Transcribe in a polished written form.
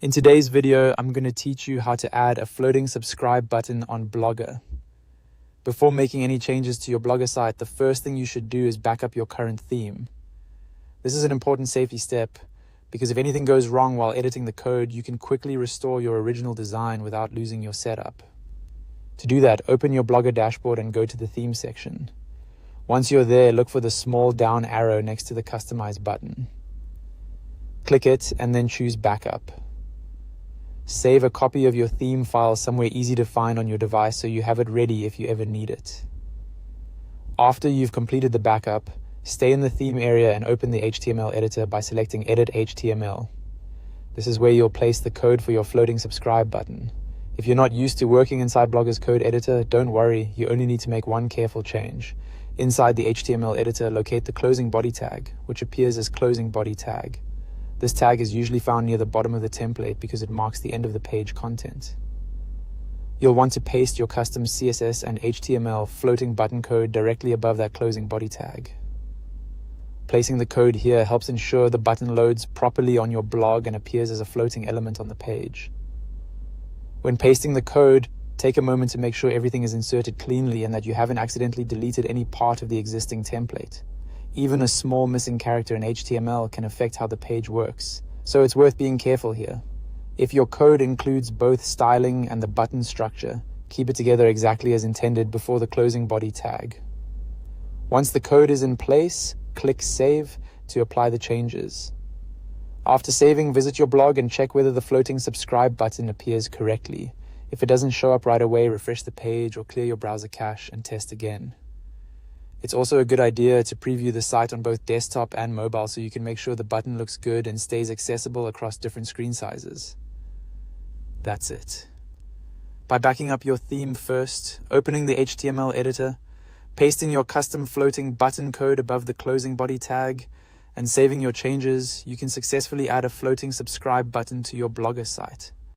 In today's video, I'm going to teach you how to add a floating subscribe button on Blogger. Before making any changes to your Blogger site, the first thing you should do is back up your current theme. This is an important safety step because if anything goes wrong while editing the code, you can quickly restore your original design without losing your setup. To do that, open your Blogger dashboard and go to the theme section. Once you're there, look for the small down arrow next to the Customize button. Click it and then choose Backup. Save a copy of your theme file somewhere easy to find on your device so you have it ready if you ever need it. After you've completed the backup, stay in the theme area and open the HTML editor by selecting Edit HTML. This is where you'll place the code for your floating subscribe button. If you're not used to working inside Blogger's code editor, don't worry, you only need to make one careful change. Inside the HTML editor, locate the closing body tag, which appears as closing body tag. This tag is usually found near the bottom of the template because it marks the end of the page content. You'll want to paste your custom CSS and HTML floating button code directly above that closing body tag. Placing the code here helps ensure the button loads properly on your blog and appears as a floating element on the page. When pasting the code, take a moment to make sure everything is inserted cleanly and that you haven't accidentally deleted any part of the existing template. Even a small missing character in HTML can affect how the page works, so it's worth being careful here. If your code includes both styling and the button structure, keep it together exactly as intended before the closing body tag. Once the code is in place, click Save to apply the changes. After saving, visit your blog and check whether the floating subscribe button appears correctly. If it doesn't show up right away, refresh the page or clear your browser cache and test again. It's also a good idea to preview the site on both desktop and mobile so you can make sure the button looks good and stays accessible across different screen sizes. That's it. By backing up your theme first, opening the HTML editor, pasting your custom floating button code above the closing body tag, and saving your changes, you can successfully add a floating subscribe button to your Blogger site.